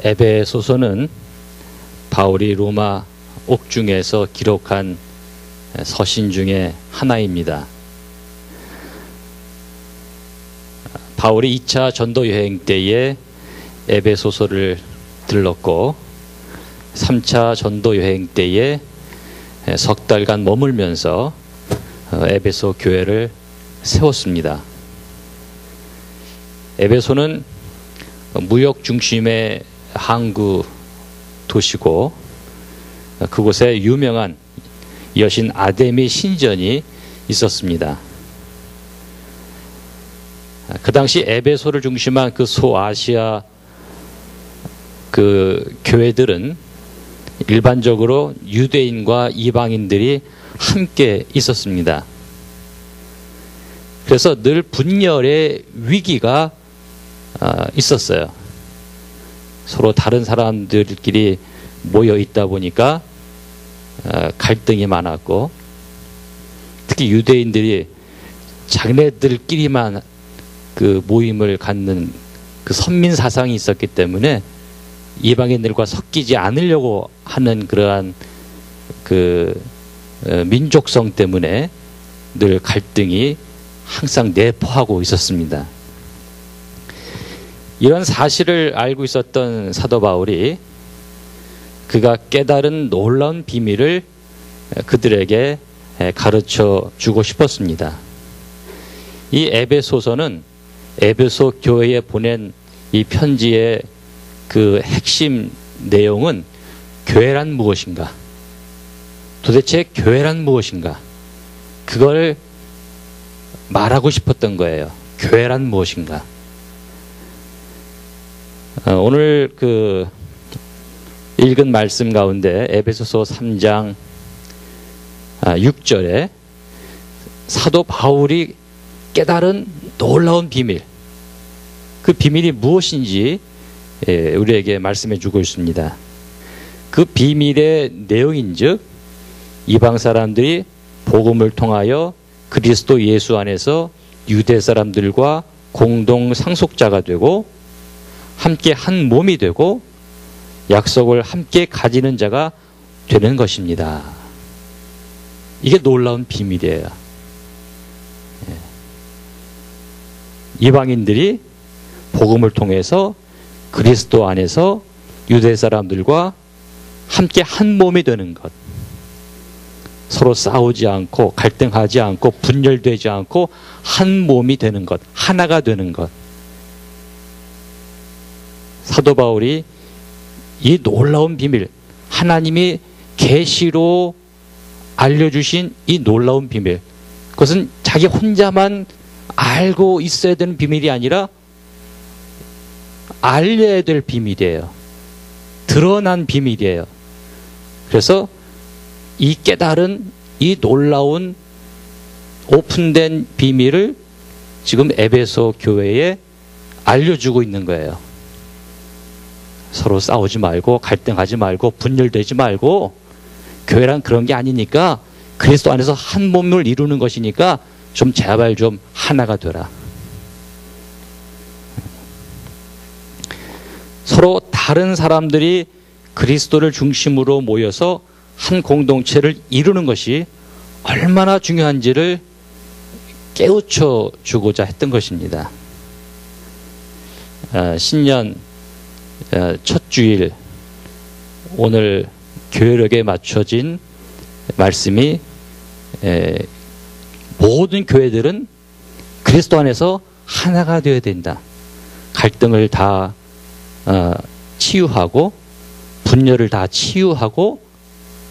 에베소서는 바울이 로마 옥중에서 기록한 서신 중에 하나입니다. 바울이 2차 전도 여행 때에 에베소서를 들렀고 3차 전도 여행 때에 석 달간 머물면서 에베소 교회를 세웠습니다. 에베소는 무역 중심의 항구 도시고 그곳에 유명한 여신 아데미 신전이 있었습니다. 그 당시 에베소를 중심한 그 소아시아 그 교회들은 일반적으로 유대인과 이방인들이 함께 있었습니다. 그래서 늘 분열의 위기가 있었어요. 서로 다른 사람들끼리 모여 있다 보니까 갈등이 많았고, 특히 유대인들이 자기네들끼리만 그 모임을 갖는 그 선민 사상이 있었기 때문에 이방인들과 섞이지 않으려고 하는 그러한 그 민족성 때문에 늘 갈등이 항상 내포하고 있었습니다. 이런 사실을 알고 있었던 사도 바울이 그가 깨달은 놀라운 비밀을 그들에게 가르쳐 주고 싶었습니다. 이 에베소서는 에베소 교회에 보낸 이 편지의 그 핵심 내용은 교회란 무엇인가? 도대체 교회란 무엇인가? 그걸 말하고 싶었던 거예요. 교회란 무엇인가? 오늘 그 읽은 말씀 가운데 에베소서 3장 6절에 사도 바울이 깨달은 놀라운 비밀, 그 비밀이 무엇인지 우리에게 말씀해 주고 있습니다. 그 비밀의 내용인즉 이방 사람들이 복음을 통하여 그리스도 예수 안에서 유대 사람들과 공동 상속자가 되고 함께 한 몸이 되고 약속을 함께 가지는 자가 되는 것입니다. 이게 놀라운 비밀이에요. 이방인들이 복음을 통해서 그리스도 안에서 유대 사람들과 함께 한 몸이 되는 것, 서로 싸우지 않고 갈등하지 않고 분열되지 않고 한 몸이 되는 것, 하나가 되는 것. 사도 바울이 이 놀라운 비밀, 하나님이 계시로 알려주신 이 놀라운 비밀, 그것은 자기 혼자만 알고 있어야 되는 비밀이 아니라 알려야 될 비밀이에요. 드러난 비밀이에요. 그래서 이 깨달은 이 놀라운 오픈된 비밀을 지금 에베소 교회에 알려주고 있는 거예요. 서로 싸우지 말고 갈등하지 말고 분열되지 말고, 교회란 그런 게 아니니까 그리스도 안에서 한 몸을 이루는 것이니까 좀 제발 좀 하나가 되라. 서로 다른 사람들이 그리스도를 중심으로 모여서 한 공동체를 이루는 것이 얼마나 중요한지를 깨우쳐 주고자 했던 것입니다. 신년 첫 주일 오늘 교회력에 맞춰진 말씀이 모든 교회들은 그리스도 안에서 하나가 되어야 된다. 갈등을 다 치유하고 분열을 다 치유하고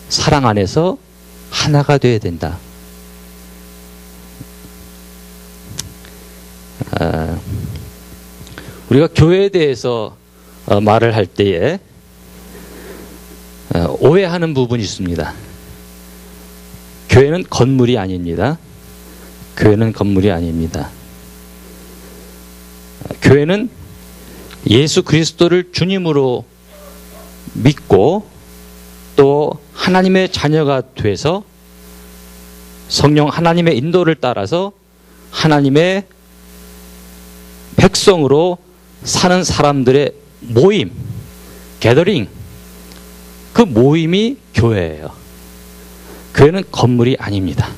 사랑 안에서 하나가 되어야 된다. 우리가 교회에 대해서 말을 할 때에 오해하는 부분이 있습니다. 교회는 건물이 아닙니다. 교회는 건물이 아닙니다. 교회는 예수 그리스도를 주님으로 믿고 또 하나님의 자녀가 돼서 성령 하나님의 인도를 따라서 하나님의 백성으로 사는 사람들의 모임, 게더링, 그 모임이 교회예요. 교회는 건물이 아닙니다.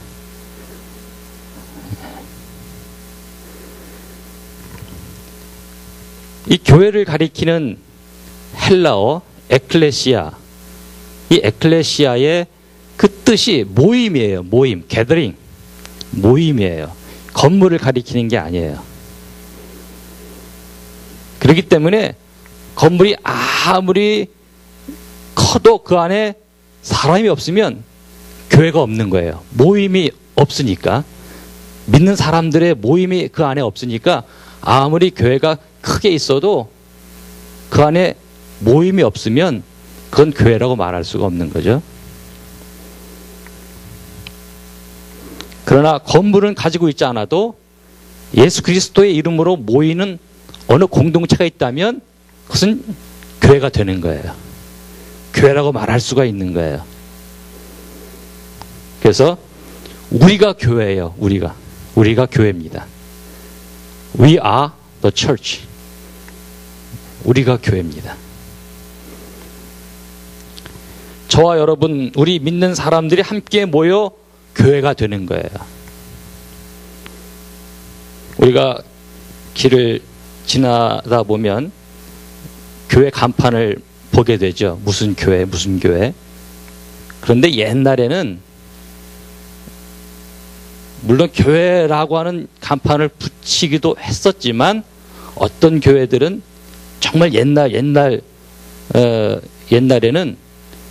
이 교회를 가리키는 헬라어 에클레시아, 이 에클레시아의 그 뜻이 모임이에요. 모임, 게더링, 모임이에요. 건물을 가리키는 게 아니에요. 그렇기 때문에 건물이 아무리 커도 그 안에 사람이 없으면 교회가 없는 거예요. 모임이 없으니까, 믿는 사람들의 모임이 그 안에 없으니까 아무리 교회가 크게 있어도 그 안에 모임이 없으면 그건 교회라고 말할 수가 없는 거죠. 그러나 건물은 가지고 있지 않아도 예수 그리스도의 이름으로 모이는 어느 공동체가 있다면 그것은 교회가 되는 거예요. 교회라고 말할 수가 있는 거예요. 그래서 우리가 교회예요. 우리가 교회입니다. We are the church. 우리가 교회입니다. 저와 여러분, 우리 믿는 사람들이 함께 모여 교회가 되는 거예요. 우리가 길을 지나다 보면 교회 간판을 보게 되죠. 무슨 교회, 무슨 교회. 그런데 옛날에는 물론 교회라고 하는 간판을 붙이기도 했었지만 어떤 교회들은 정말 옛날에는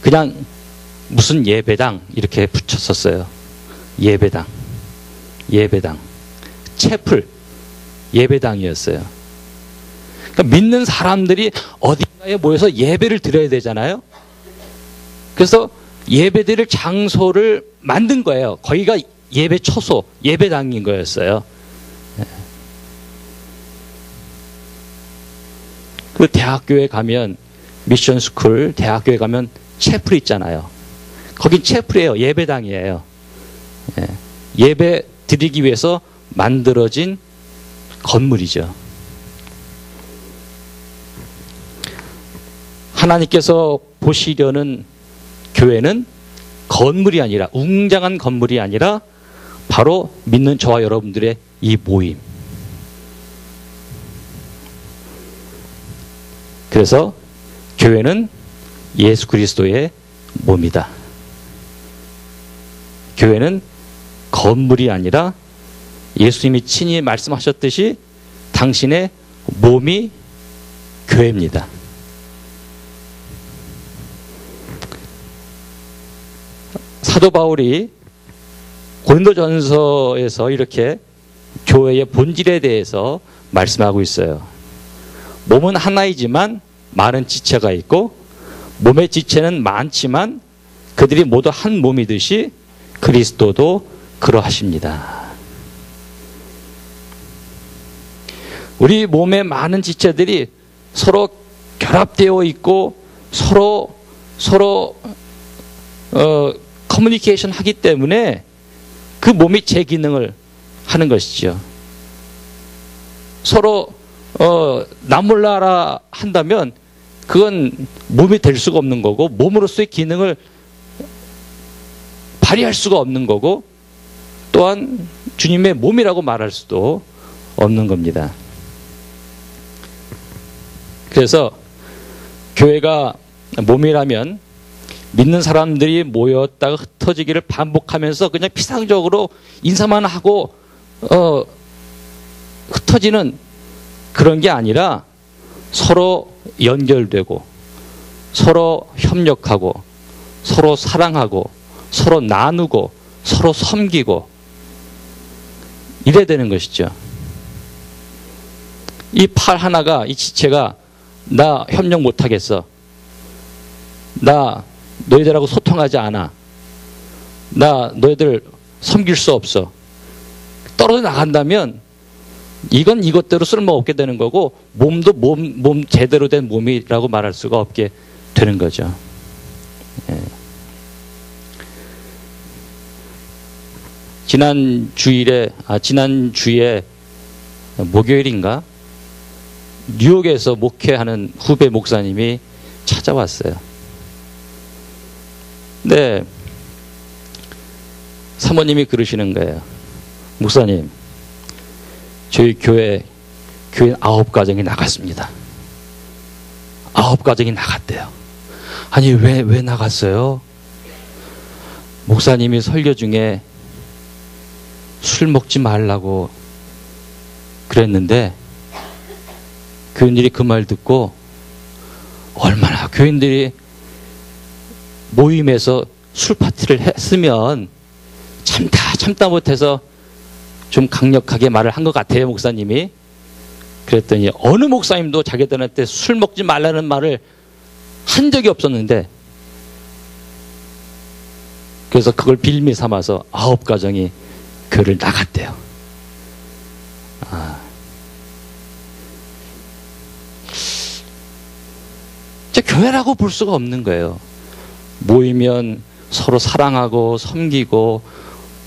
그냥 무슨 예배당 이렇게 붙였었어요. 예배당, 채플, 예배당이었어요. 그러니까 믿는 사람들이 어딘가에 모여서 예배를 드려야 되잖아요. 그래서 예배드릴 장소를 만든 거예요. 거기가 예배 처소, 예배당인 거였어요. 그 대학교에 가면, 미션 스쿨 대학교에 가면 채플 있잖아요. 거긴 채플이에요. 예배당이에요. 예배 드리기 위해서 만들어진 건물이죠. 하나님께서 보시려는 교회는 건물이 아니라, 웅장한 건물이 아니라 바로 믿는 저와 여러분들의 이 모임. 그래서 교회는 예수 그리스도의 몸이다. 교회는 건물이 아니라 예수님이 친히 말씀하셨듯이 당신의 몸이 교회입니다. 사도 바울이 고린도전서에서 이렇게 교회의 본질에 대해서 말씀하고 있어요. 몸은 하나이지만 많은 지체가 있고 몸의 지체는 많지만 그들이 모두 한 몸이듯이 그리스도도 그러하십니다. 우리 몸의 많은 지체들이 서로 결합되어 있고 서로 커뮤니케이션 하기 때문에 그 몸이 제 기능을 하는 것이죠. 서로 나몰라라 한다면 그건 몸이 될 수가 없는 거고 몸으로서의 기능을 발휘할 수가 없는 거고 또한 주님의 몸이라고 말할 수도 없는 겁니다. 그래서 교회가 몸이라면 믿는 사람들이 모였다가 흩어지기를 반복하면서 그냥 피상적으로 인사만 하고 흩어지는 그런 게 아니라 서로 연결되고 서로 협력하고 서로 사랑하고 서로 나누고 서로 섬기고 이래야 되는 것이죠. 이 팔 하나가, 이 지체가 나 협력 못하겠어, 나 너희들하고 소통하지 않아, 나 너희들 섬길 수 없어, 떨어져 나간다면 이건 이것대로 쓸모없게 되는 거고 몸도 몸 제대로 된 몸이라고 말할 수가 없게 되는 거죠. 지난 주에 목요일인가 뉴욕에서 목회하는 후배 목사님이 찾아왔어요. 네, 사모님이 그러시는 거예요. 목사님, 저희 교회 9가정이 나갔습니다. 9가정이 나갔대요. 아니, 왜 나갔어요? 목사님이 설교 중에 술 먹지 말라고 그랬는데 교인들이 그 말 듣고 얼마나 교인들이 모임에서 술 파티를 했으면 참다 못해서 좀 강력하게 말을 한 것 같아요, 목사님이. 그랬더니 어느 목사님도 자기들한테 술 먹지 말라는 말을 한 적이 없었는데, 그래서 그걸 빌미 삼아서 9가정이 교회를 나갔대요. 교회라고 볼 수가 없는 거예요. 모이면 서로 사랑하고 섬기고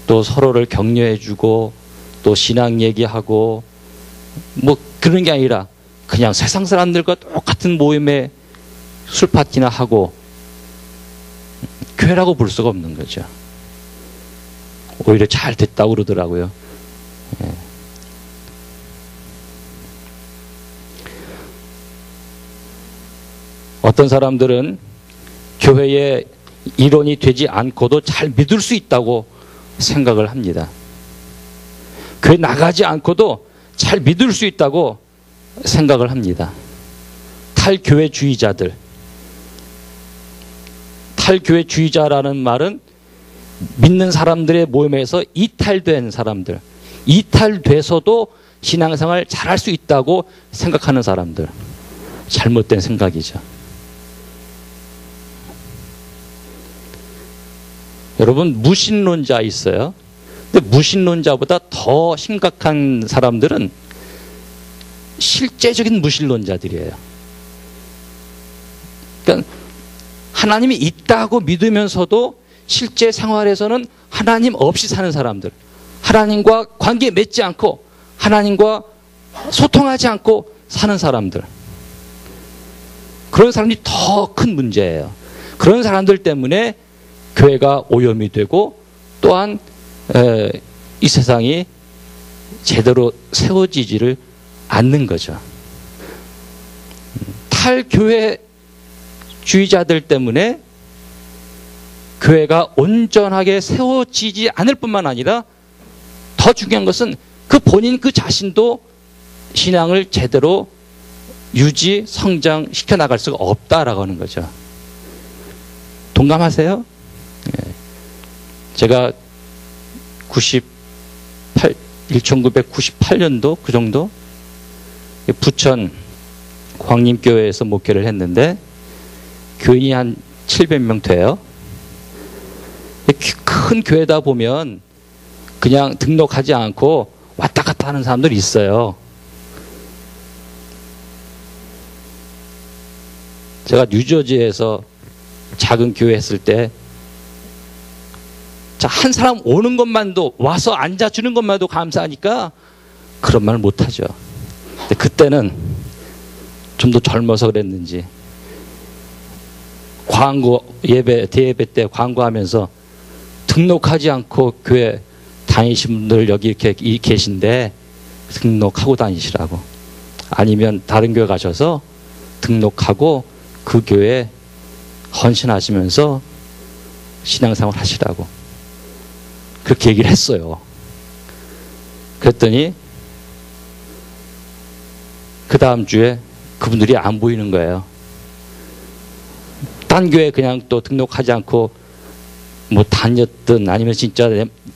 또 서로를 격려해주고 또 신앙 얘기하고 뭐 그런 게 아니라 그냥 세상 사람들과 똑같은 모임에 술 파티나 하고 교회라고 볼 수가 없는 거죠. 오히려 잘 됐다고 그러더라고요. 어떤 사람들은 교회의 일원이 되지 않고도 잘 믿을 수 있다고 생각을 합니다. 교회 나가지 않고도 잘 믿을 수 있다고 생각을 합니다. 탈교회주의자들. 탈교회주의자라는 말은 믿는 사람들의 모임에서 이탈된 사람들, 이탈돼서도 신앙생활 잘할 수 있다고 생각하는 사람들. 잘못된 생각이죠. 여러분, 무신론자 있어요. 근데 무신론자보다 더 심각한 사람들은 실제적인 무신론자들이에요. 그러니까 하나님이 있다고 믿으면서도 실제 생활에서는 하나님 없이 사는 사람들, 하나님과 관계 맺지 않고 하나님과 소통하지 않고 사는 사람들, 그런 사람들이 더 큰 문제예요. 그런 사람들 때문에 교회가 오염이 되고 또한 이 세상이 제대로 세워지지를 않는 거죠. 탈교회주의자들 때문에 교회가 온전하게 세워지지 않을 뿐만 아니라 더 중요한 것은 그 본인 그 자신도 신앙을 제대로 유지, 성장시켜 나갈 수가 없다라고 하는 거죠. 동감하세요? 제가 1998년도 그 정도 부천 광림교회에서 목회를 했는데 교인이 한 700명 돼요. 큰 교회다 보면 그냥 등록하지 않고 왔다 갔다 하는 사람들이 있어요. 제가 뉴저지에서 작은 교회 했을 때 한 사람 오는 것만도, 와서 앉아주는 것만도 감사하니까 그런 말 못하죠. 근데 그때는 좀 더 젊어서 그랬는지 광고, 대예배 때 광고하면서 등록하지 않고 교회 다니신 분들 여기 이렇게 계신데 등록하고 다니시라고, 아니면 다른 교회 가셔서 등록하고 그 교회에 헌신하시면서 신앙생활 하시라고 그렇게 얘기를 했어요. 그랬더니 그 다음 주에 그분들이 안 보이는 거예요. 딴 교회 그냥 또 등록하지 않고 뭐 다녔든 아니면 진짜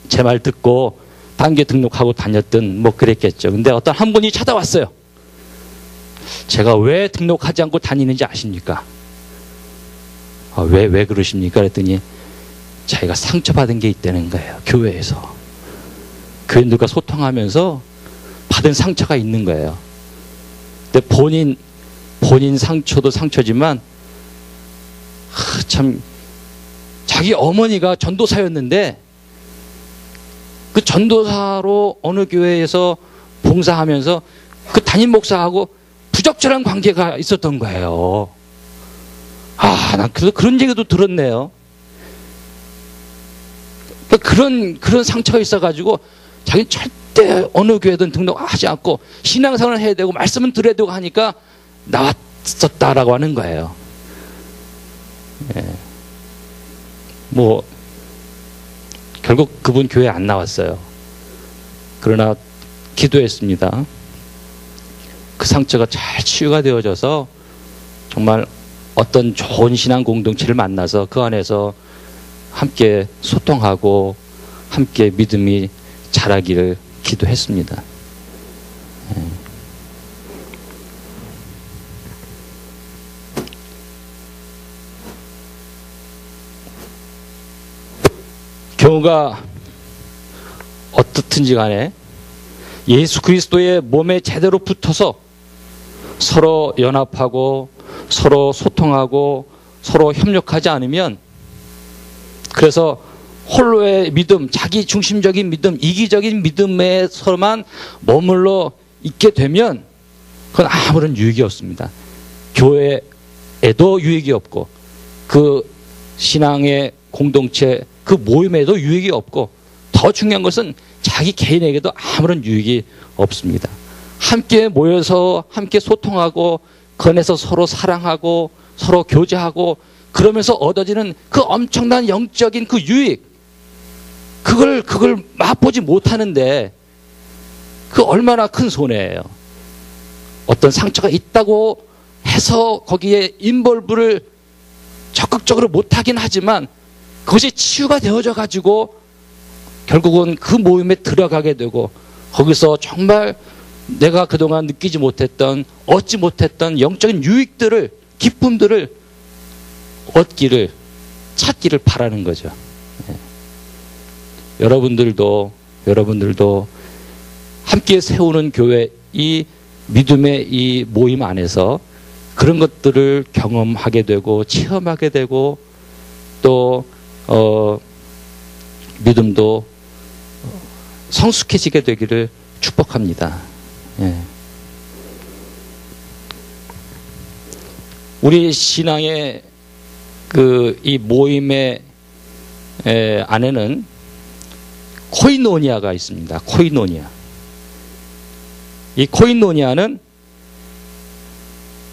제 말 듣고 딴 교회 등록하고 다녔든 뭐 그랬겠죠. 근데 어떤 한 분이 찾아왔어요. 제가 왜 등록하지 않고 다니는지 아십니까? 왜 그러십니까? 그랬더니 자기가 상처받은 게 있다는 거예요. 교회에서. 교인들과 소통하면서 받은 상처가 있는 거예요. 근데 본인 상처도 상처지만 참 자기 어머니가 전도사였는데 그 전도사로 어느 교회에서 봉사하면서 그 담임 목사하고 부적절한 관계가 있었던 거예요. 난 그런 얘기도 들었네요. 그런 상처가 있어가지고 자기는 절대 어느 교회든 등록하지 않고 신앙생활을 해야 되고 말씀은 들어야 되고 하니까 나왔었다라고 하는 거예요. 뭐 결국 그분 교회 안 나왔어요. 그러나 기도했습니다. 그 상처가 잘 치유가 되어져서 정말 어떤 좋은 신앙 공동체를 만나서 그 안에서 함께 소통하고 함께 믿음이 자라기를 기도했습니다. 교우가 어떻든지 간에 예수 그리스도의 몸에 제대로 붙어서 서로 연합하고 서로 소통하고 서로 협력하지 않으면, 그래서 홀로의 믿음, 자기 중심적인 믿음, 이기적인 믿음에서만 머물러 있게 되면 그건 아무런 유익이 없습니다. 교회에도 유익이 없고 그 신앙의 공동체 그 모임에도 유익이 없고, 더 중요한 것은 자기 개인에게도 아무런 유익이 없습니다. 함께 모여서 함께 소통하고 그 안에서 서로 사랑하고 서로 교제하고 그러면서 얻어지는 그 엄청난 영적인 그 유익, 그걸 맛보지 못하는데 그 얼마나 큰 손해예요. 어떤 상처가 있다고 해서 거기에 인볼브를 적극적으로 못하긴 하지만 그것이 치유가 되어져 가지고 결국은 그 모임에 들어가게 되고 거기서 정말 내가 그동안 느끼지 못했던, 얻지 못했던 영적인 유익들을, 기쁨들을 얻기를, 찾기를 바라는 거죠. 여러분들도 함께 세우는 교회, 이 믿음의 이 모임 안에서 그런 것들을 경험하게 되고 체험하게 되고 또 믿음도 성숙해지게 되기를 축복합니다. 우리 신앙의 이 모임의 안에는 코이노니아가 있습니다. 코이노니아. 이 코이노니아는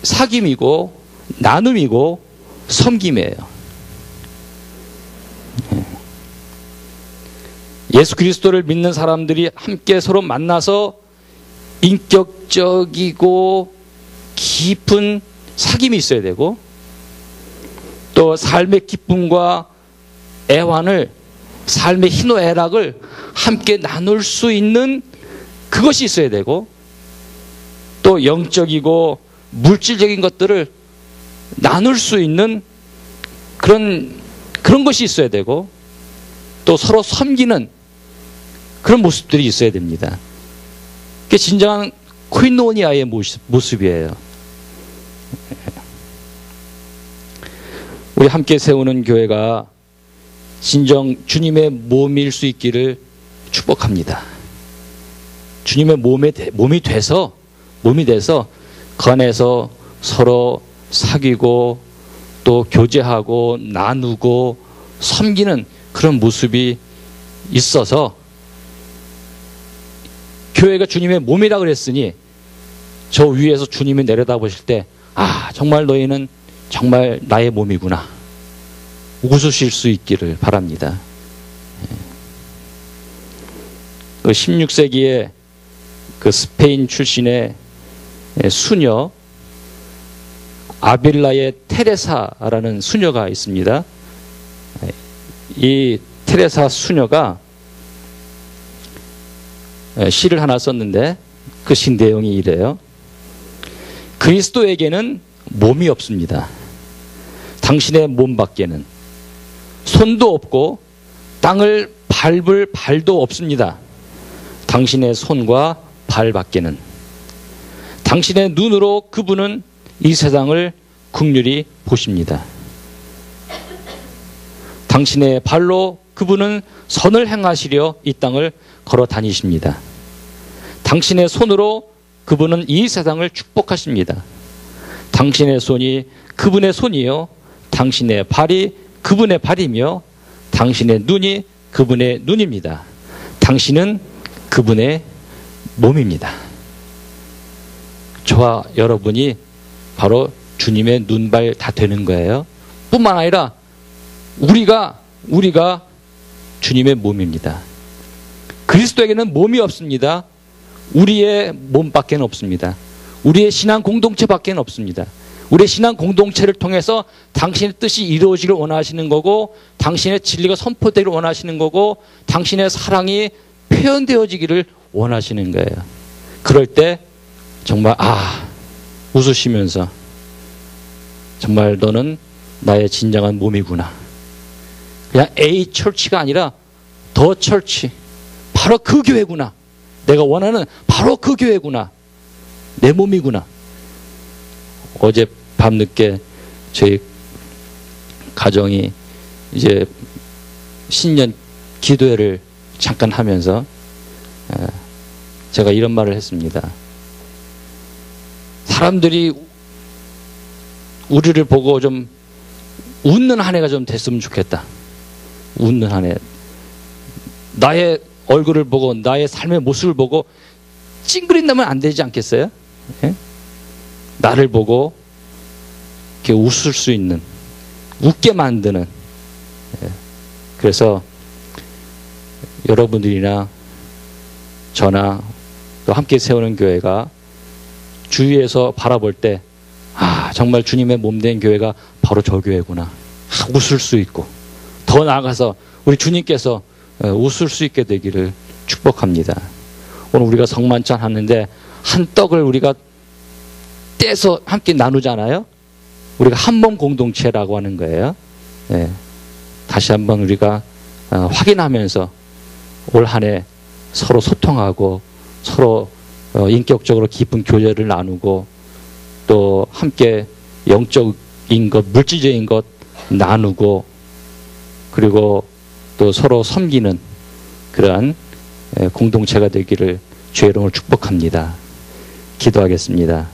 사귐이고 나눔이고 섬김이에요. 예수 그리스도를 믿는 사람들이 함께 서로 만나서 인격적이고 깊은 사귐이 있어야 되고, 또 삶의 기쁨과 애환을, 삶의 희노애락을 함께 나눌 수 있는 그것이 있어야 되고, 또 영적이고 물질적인 것들을 나눌 수 있는 그런 것이 있어야 되고, 또 서로 섬기는 그런 모습들이 있어야 됩니다. 그게 진정한 코이노니아의 모습이에요. 우리 함께 세우는 교회가 진정 주님의 몸일 수 있기를 축복합니다. 주님의 몸이 돼서 그 안에서 서로 사귀고 또 교제하고 나누고 섬기는 그런 모습이 있어서, 교회가 주님의 몸이라 그랬으니 저 위에서 주님이 내려다보실 때 정말 너희는 정말 나의 몸이구나 웃으실 수 있기를 바랍니다. 16세기에 그 스페인 출신의 수녀 아빌라의 테레사라는 수녀가 있습니다. 이 테레사 수녀가 시를 하나 썼는데 그 시 내용이 이래요. 그리스도에게는 몸이 없습니다. 당신의 몸 밖에는 손도 없고 땅을 밟을 발도 없습니다. 당신의 손과 발 밖에는. 당신의 눈으로 그분은 이 세상을 긍휼히 보십니다. 당신의 발로 그분은 선을 행하시려 이 땅을 걸어 다니십니다. 당신의 손으로 그분은 이 세상을 축복하십니다. 당신의 손이 그분의 손이요 당신의 발이 그분의 발이며 당신의 눈이 그분의 눈입니다. 당신은 그분의 몸입니다. 저와 여러분이 바로 주님의 눈발 다 되는 거예요. 뿐만 아니라 우리가 주님의 몸입니다. 그리스도에게는 몸이 없습니다. 우리의 몸밖에 없습니다. 우리의 신앙 공동체밖에 없습니다. 우리의 신앙 공동체를 통해서 당신의 뜻이 이루어지길 원하시는 거고, 당신의 진리가 선포되기를 원하시는 거고, 당신의 사랑이 표현되어지기를 원하시는 거예요. 그럴 때 정말 웃으시면서 정말 너는 나의 진정한 몸이구나. 그냥 A 철치가 아니라 더 철치, 바로 그 교회구나. 내가 원하는 바로 그 교회구나. 내 몸이구나. 어제 밤늦게 저희 가정이 이제 신년 기도회를 잠깐 하면서 제가 이런 말을 했습니다. 사람들이 우리를 보고 좀 웃는 한 해가 좀 됐으면 좋겠다. 웃는 한 해. 나의 얼굴을 보고 나의 삶의 모습을 보고 찡그린다면 안 되지 않겠어요? 예? 나를 보고 이렇게 웃을 수 있는, 웃게 만드는. 예. 그래서 여러분들이나 저나 또 함께 세우는 교회가 주위에서 바라볼 때 정말 주님의 몸된 교회가 바로 저 교회구나. 웃을 수 있고 더 나아가서 우리 주님께서 웃을 수 있게 되기를 축복합니다. 오늘 우리가 성만찬 하는데 한 떡을 우리가 떼서 함께 나누잖아요. 우리가 한 몸 공동체라고 하는 거예요. 예. 다시 한번 우리가 확인하면서 올 한 해 서로 소통하고 서로 인격적으로 깊은 교제를 나누고 또 함께 영적인 것, 물질적인 것 나누고 그리고 또 서로 섬기는 그러한 공동체가 되기를 주의 이름으로 축복합니다. 기도하겠습니다.